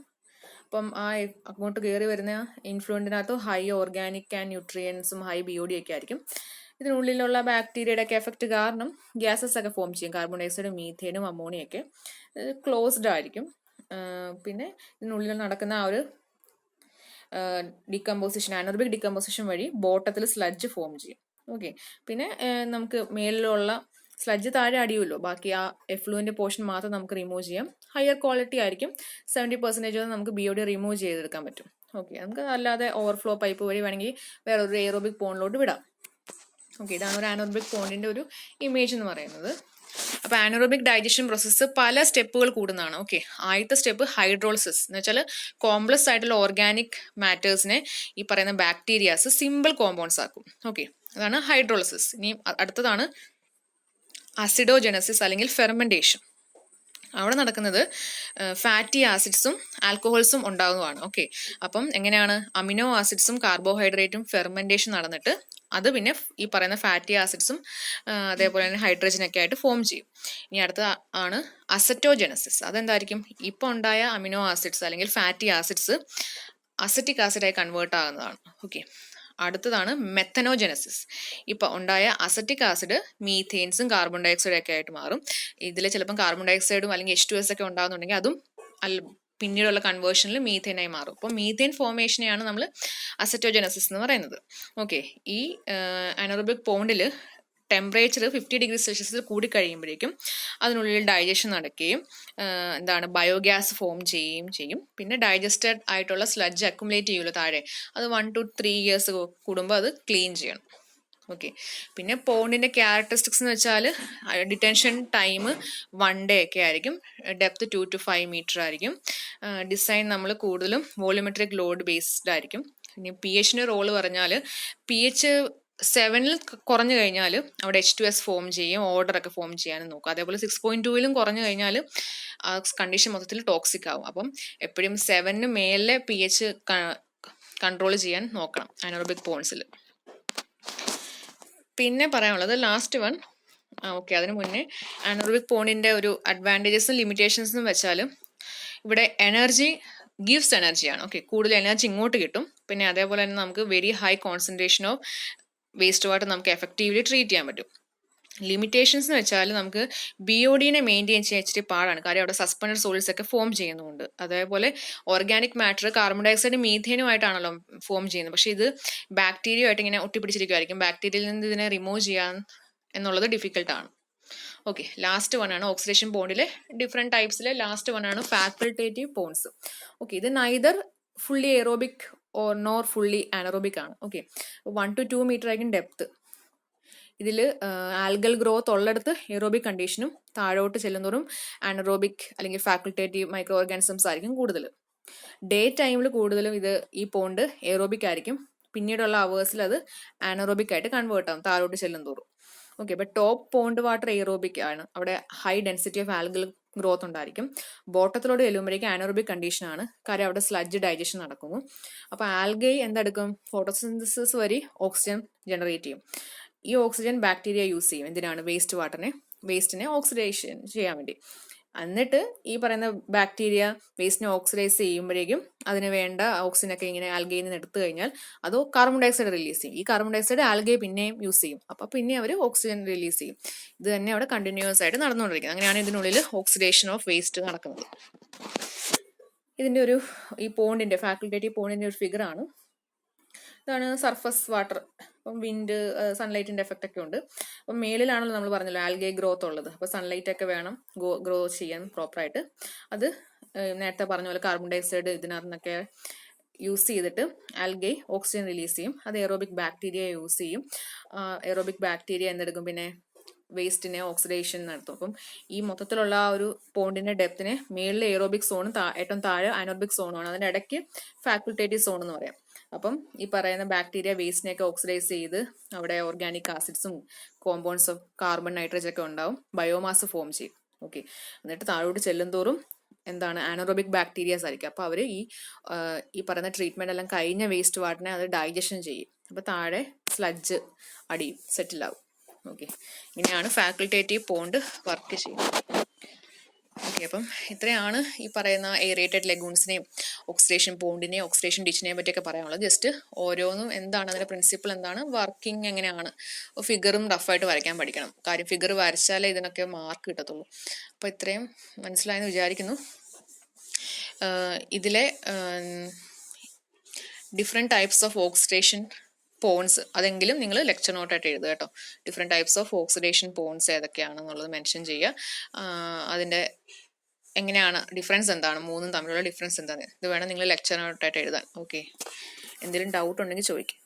അപ്പം ആ അങ്ങോട്ട് കയറി വരുന്ന ഇൻഫ്ലുവൻറ്റിനകത്ത് ഹൈ ഓർഗാനിക് ആൻഡ് ന്യൂട്രിയൻസും ഹൈ BOD ഒക്കെ ആയിരിക്കും. ഇതിനുള്ളിലുള്ള ബാക്ടീരിയയുടെ ഒക്കെ എഫക്റ്റ് കാരണം ഗ്യാസസ് ഒക്കെ ഫോം ചെയ്യും, കാർബൺ ഡയോക്സൈഡും മീഥേനും അമോണിയൊക്കെ. ക്ലോസ്ഡ് ആയിരിക്കും. പിന്നെ ഇതിനുള്ളിൽ നടക്കുന്ന ആ ഒരു ഡികമ്പോസിഷൻ, അനറോബിക് ഡികമ്പോസിഷൻ വഴി ബോട്ടത്തിൽ സ്ലഡ്ജ് ഫോം ചെയ്യും. ഓക്കെ, പിന്നെ നമുക്ക് മേലിലുള്ള സ്ലഡ്ജ് താഴെ അടിയുമല്ലോ, ബാക്കി ആ എഫ്ലുവന്റ് പോർഷൻ മാത്രം നമുക്ക് റിമൂവ് ചെയ്യാം. ഹയർ ക്വാളിറ്റി ആയിരിക്കും, 70% നമുക്ക് BOD റിമൂവ് ചെയ്തെടുക്കാൻ പറ്റും. ഓക്കെ, നമുക്ക് അല്ലാതെ ഓവർഫ്ലോ പൈപ്പ് വഴി വേണമെങ്കിൽ വേറൊരു എയറോബിക് പോണ്ടിലോട്ട് വിടാം. ഓക്കെ, ഇതാണ് ഒരു ആനോറോബിക് പോണ്ടിന്റെ ഒരു ഇമേജ് എന്ന് പറയുന്നത്. അപ്പൊ ആനോറോബിക് ഡൈജഷൻ പ്രോസസ്സ് പല സ്റ്റെപ്പുകൾ കൂടുന്നതാണ്. ഓക്കെ, ആദ്യത്തെ സ്റ്റെപ്പ് ഹൈഡ്രോളിസിസ് എന്ന് വെച്ചാൽ കോംപ്ലക്സ് ആയിട്ടുള്ള ഓർഗാനിക് മാറ്റേഴ്സിനെ ഈ പറയുന്ന ബാക്ടീരിയാസ് സിമ്പിൾ കോമ്പൗണ്ട്സ് ആക്കും. ഓക്കെ, അതാണ് ഹൈഡ്രോളിസിസ്. ഇനി അടുത്തതാണ് അസിഡോജനസിസ് അല്ലെങ്കിൽ ഫെർമെന്റേഷൻ. അവിടെ നടക്കുന്നത് ഫാറ്റി ആസിഡ്സും ആൽക്കഹോൾസും ഉണ്ടാകുന്നതാണ്. ഓക്കെ, അപ്പം എങ്ങനെയാണ് അമിനോ ആസിഡ്സും കാർബോഹൈഡ്രേറ്റും ഫെർമെന്റേഷൻ നടന്നിട്ട് അത് പിന്നെ ഈ പറയുന്ന ഫാറ്റി ആസിഡ്സും അതേപോലെ തന്നെ ഹൈഡ്രജനൊക്കെ ആയിട്ട് ഫോം ചെയ്യും. ഇനി അടുത്ത ആണ് അസറ്റോജനസിസ്. അതെന്തായിരിക്കും? ഇപ്പോൾ ഉണ്ടായ അമിനോ ആസിഡ്സ് അല്ലെങ്കിൽ ഫാറ്റി ആസിഡ്സ് അസറ്റിക് ആസിഡായി കൺവേർട്ട് ആകുന്നതാണ്. ഓക്കെ, അടുത്തതാണ് മെത്തനോജനസിസ്. ഇപ്പൊ ഉണ്ടായ അസറ്റിക് ആസിഡ് മീഥെയിൻസും കാർബൺ ഡയോക്സൈഡും ഒക്കെ ആയിട്ട് മാറും. ഇതിൽ ചിലപ്പം കാർബൺ ഡയോക്സൈഡും അല്ലെങ്കിൽ H2S ഒക്കെ ഉണ്ടാകുന്നുണ്ടെങ്കിൽ അതും പിന്നീടുള്ള കൺവേർഷനിൽ മീഥെയിനായി മാറും. അപ്പോൾ മീഥെയിൻ ഫോർമേഷനെയാണ് നമ്മൾ അസറ്റോജനസിസ് എന്ന് പറയുന്നത്. ഓക്കെ, ഈ അനോറോബിക് പോണ്ടിൽ ടെമ്പറേച്ചർ 50°C കൂടിക്കഴിയുമ്പോഴേക്കും അതിനുള്ളിൽ ഡൈജഷൻ നടക്കുകയും ബയോഗ്യാസ് ഫോം ചെയ്യുകയും ചെയ്യും. പിന്നെ ഡൈജസ്റ്റഡ് ആയിട്ടുള്ള സ്ലഡ്ജ് അക്യുമുലേറ്റ് ചെയ്യുമല്ലോ താഴെ, അത് 1 to 3 years കൂടുമ്പോൾ അത് ക്ലീൻ ചെയ്യണം. ഓക്കെ, പിന്നെ പോണ്ടിന്റെ ക്യാരക്ടറിസ്റ്റിക്സ് എന്ന് വെച്ചാൽ ഡിറ്റൻഷൻ ടൈം 1 day ഒക്കെ ആയിരിക്കും, ഡെപ്ത് 2 to 5 meter ആയിരിക്കും, ഡിസൈൻ നമ്മൾ കൂടുതലും വോളിമെട്രിക് ലോഡ് ബേസ്ഡ് ആയിരിക്കും. ഇനി pH റോള് പറഞ്ഞാൽ pH 7 കുറഞ്ഞു കഴിഞ്ഞാൽ അവിടെ H2S ഫോം ചെയ്യും, ഓർഡർ ഒക്കെ ഫോം ചെയ്യാനും നോക്കും. അതേപോലെ 6.2 കുറഞ്ഞു കഴിഞ്ഞാൽ ആ കണ്ടീഷൻ മൊത്തത്തിൽ ടോക്സിക് ആവും. അപ്പം എപ്പോഴും 7 മേലെ pH കൺട്രോൾ ചെയ്യാൻ നോക്കണം അനോറോബിക് പോൺസിൽ. പിന്നെ പറയാനുള്ളത് ലാസ്റ്റ് വൺ. ഓക്കെ, അതിന് മുന്നേ അനോറോബിക് പോണിന്റെ ഒരു അഡ്വാൻറ്റേജസും ലിമിറ്റേഷൻസും വെച്ചാൽ ഇവിടെ എനർജി ഗിവ്സ് എനർജിയാണ്. ഓക്കെ, കൂടുതൽ എനർജി ഇങ്ങോട്ട് കിട്ടും. പിന്നെ അതേപോലെ തന്നെ നമുക്ക് very high concentration of waste water നമുക്ക് എഫക്റ്റീവ്ലി ട്രീറ്റ് ചെയ്യാൻ പറ്റും. ലിമിറ്റേഷൻസ് എന്ന് വെച്ചാൽ നമുക്ക് BODനെ മെയിൻറ്റെയിൻ ചെയ്യാൻ ഇച്ചിരി പാടാണ്, കാര്യം അവിടെ സസ്പെൻഡഡ് സോളിഡ്സ് ഒക്കെ ഫോം ചെയ്യുന്നുണ്ട്. അതേപോലെ ഓർഗാനിക് മാറ്റർ കാർബൺ ഡയോക്സൈഡ് മീഥേനുമായിട്ടാണല്ലോ ഫോം ചെയ്യുന്നത്. പക്ഷെ ഇത് ബാക്ടീരിയയുമായിട്ട് ഇങ്ങനെ ഒട്ടിപ്പിടിച്ചിരിക്കുമായിരിക്കും. ബാക്ടീരിയയിൽ നിന്ന് ഇതിനെ റിമൂവ് ചെയ്യാൻ എന്നുള്ളത് ഡിഫിക്കൽട്ടാണ്. ഓക്കെ, ലാസ്റ്റ് വൺ ആണ് ഓക്സിഡേഷൻ ബോണ്ടിലെ ഡിഫറെൻറ്റ് ടൈപ്സിലെ ലാസ്റ്റ് വൺ ആണ് ഫാക്കൾട്ടേറ്റീവ് പോൺസ്. ഓക്കെ, ഇത് neither fully aerobic or nor fully anaerobic ആണ്. ഓക്കെ, 1 to 2 meter ആയിരിക്കും ഡെപ്ത്. ഇതിൽ ആൽഗൽ ഗ്രോത്ത് ഉള്ളിടത്ത് എയറോബിക് കണ്ടീഷനും താഴോട്ട് ചെല്ലുന്നതും അനറോബിക് അല്ലെങ്കിൽ ഫാക്കൾട്ടേറ്റീവ് മൈക്രോ ഓർഗാനിസംസ് ആയിരിക്കും കൂടുതൽ. ഡേ ടൈമിൽ കൂടുതലും ഈ പോണ്ട് എയറോബിക് ആയിരിക്കും, പിന്നീടുള്ള അവേഴ്സിൽ അത് അനറോബിക് ആയിട്ട് കൺവേർട്ട് ആവും താഴോട്ട് ചെല്ലുന്നതോറും. ഓക്കെ, അപ്പോൾ ടോപ്പ് പോണ്ട് വാട്ടർ എയറോബിക് ആണ്, അവിടെ high density of algal growth ഉണ്ടായിരിക്കും. ബോട്ടത്തിലോട് ചെല്ലുമ്പോഴേക്കും അനറോബിക് കണ്ടീഷൻ ആണ്, കാര്യം അവിടെ സ്ലഡ്ജ് ഡൈജഷൻ നടക്കുന്നു. അപ്പോൾ ആൽഗൈ എന്തെടുക്കും? ഫോട്ടോസിന്തസിസ് വഴി ഓക്സിജൻ ജനറേറ്റ് ചെയ്യും. ഈ ഓക്സിജൻ ബാക്ടീരിയ യൂസ് ചെയ്യും. എന്തിനാണ്? വേസ്റ്റിനെ ഓക്സിഡേഷൻ ചെയ്യാൻ വേണ്ടി. എന്നിട്ട് ഈ പറയുന്ന ബാക്ടീരിയ വേസ്റ്റിനെ ഓക്സിഡൈസ് ചെയ്യുമ്പോഴേക്കും അതിന് വേണ്ട ഓക്സിജനൊക്കെ ഇങ്ങനെ ആൽഗയിൽ നിന്ന് എടുത്തു കഴിഞ്ഞാൽ അത് കാർബൺ ഡയോക്സൈഡ് റിലീസ് ചെയ്യും. ഈ കാർബൺ ഡയോക്സൈഡ് ആൽഗയെ പിന്നെയും യൂസ് ചെയ്യും. അപ്പോൾ പിന്നെ അവർ ഓക്സിജൻ റിലീസ് ചെയ്യും. ഇത് തന്നെ അവിടെ കണ്ടിന്യൂസ് ആയിട്ട് നടന്നുകൊണ്ടിരിക്കുന്നത്. അങ്ങനെയാണ് ഇതിനുള്ളിൽ ഓക്സിഡേഷൻ ഓഫ് വേസ്റ്റ് നടക്കുന്നത്. ഇതിന്റെ ഈ പോണ്ടിന്റെ ഫാക്കൾട്ടേറ്റീവ് പോണ്ടിന്റെ ഒരു ഫിഗർ ആണ്. ഇതാണ് സർഫസ് വാട്ടർ. അപ്പം വിൻഡ്, സൺലൈറ്റിന്റെ എഫക്റ്റ് ഒക്കെ ഉണ്ട്. അപ്പം മേളിലാണല്ലോ നമ്മൾ പറഞ്ഞല്ലോ ആൽഗെ ഗ്രോത്ത് ഉള്ളത്. അപ്പോൾ സൺലൈറ്റ് ഒക്കെ വേണം ഗ്രോ ചെയ്യാൻ പ്രോപ്പറായിട്ട്. അത് നേരത്തെ പറഞ്ഞ പോലെ കാർബൺ ഡയോക്സൈഡ് ഇതിനകത്ത് നിന്നൊക്കെ യൂസ് ചെയ്തിട്ട് ആൽഗെ ഓക്സിജൻ റിലീസ് ചെയ്യും. അത് എയറോബിക് ബാക്ടീരിയ യൂസ് ചെയ്യും. എയറോബിക് ബാക്ടീരിയ എന്തെടുക്കും? പിന്നെ വേസ്റ്റിനെ ഓക്സിഡേഷൻ നടത്തും. അപ്പം ഈ മൊത്തത്തിലുള്ള ആ ഒരു പോണ്ടിന്റെ ഡെപ്തിനെ മേളിലെ എയറോബിക് സോണും ഏറ്റവും താഴെ അനോറോബിക് സോണുമാണ്. അതിന്റെ ഇടയ്ക്ക് ഫാക്കൾട്ടേറ്റീവ് സോൺ എന്ന് പറയാം. അപ്പം ഈ പറയുന്ന ബാക്ടീരിയ വേസ്റ്റിനെയൊക്കെ ഓക്സിഡൈസ് ചെയ്ത് അവിടെ ഓർഗാനിക് ആസിഡ്സും കോമ്പൗണ്ട്സ് ഓഫ് കാർബൺ നൈട്രജൻ ഒക്കെ ഉണ്ടാവും, ബയോമാസ് ഫോം ചെയ്യും. ഓക്കെ, എന്നിട്ട് താഴോട്ട് ചെല്ലുന്തോറും അനോറോബിക് ബാക്ടീരിയാസ് ആയിരിക്കും. അപ്പോൾ അവർ ഈ പറയുന്ന ട്രീറ്റ്മെന്റ് എല്ലാം കഴിഞ്ഞ വേസ്റ്റ് വാട്ടറിനെ അത് ഡൈജഷൻ ചെയ്യും. അപ്പോൾ താഴെ സ്ലഡ്ജ് അടിയും സെറ്റിൽ ആവും. ഓക്കെ, ഇങ്ങനെയാണ് ഫാക്കൾട്ടേറ്റീവ് പോണ്ട് വർക്ക് ചെയ്യുന്നത്. ഓക്കെ, അപ്പം ഇത്രയാണ് ഈ പറയുന്ന എയറേറ്റഡ് ലെഗൂൺസിനെയും ഓക്സിഡേഷൻ പോണ്ടിനെയും ഓക്സിഡേഷൻ ഡിച്ചിനെയും പറ്റിയൊക്കെ പറയാനുള്ളത്. ജസ്റ്റ് ഓരോന്നും എന്താണ് അതിന്റെ പ്രിൻസിപ്പിൾ, എന്താണ് വർക്കിംഗ്, എങ്ങനെയാണ്. ഫിഗറും റഫായിട്ട് വരയ്ക്കാൻ പഠിക്കണം, കാര്യം ഫിഗർ വരച്ചാലേ ഇതിനൊക്കെ മാർക്ക് കിട്ടത്തുള്ളൂ. അപ്പോൾ ഇത്രയും മനസ്സിലായെന്ന് വിചാരിക്കുന്നു. ഇതിലെ different types of oxidation ponds അതെങ്കിലും നിങ്ങൾ ലെക്ചർ നോട്ടായിട്ട് എഴുതുക കേട്ടോ. Different types of oxidation ponds ഏതൊക്കെയാണെന്നുള്ളത് മെൻഷൻ ചെയ്യുക. അതിൻ്റെ എങ്ങനെയാണ് ഡിഫറൻസ്, എന്താണ് മൂന്നും തമ്മിലുള്ള ഡിഫറൻസ് എന്താണ്, ഇത് വേണം നിങ്ങൾ ലെക്ചർ നോട്ടായിട്ട് എഴുതാൻ. ഓക്കെ, എന്തെങ്കിലും ഡൗട്ട് ഉണ്ടെങ്കിൽ ചോദിക്കും.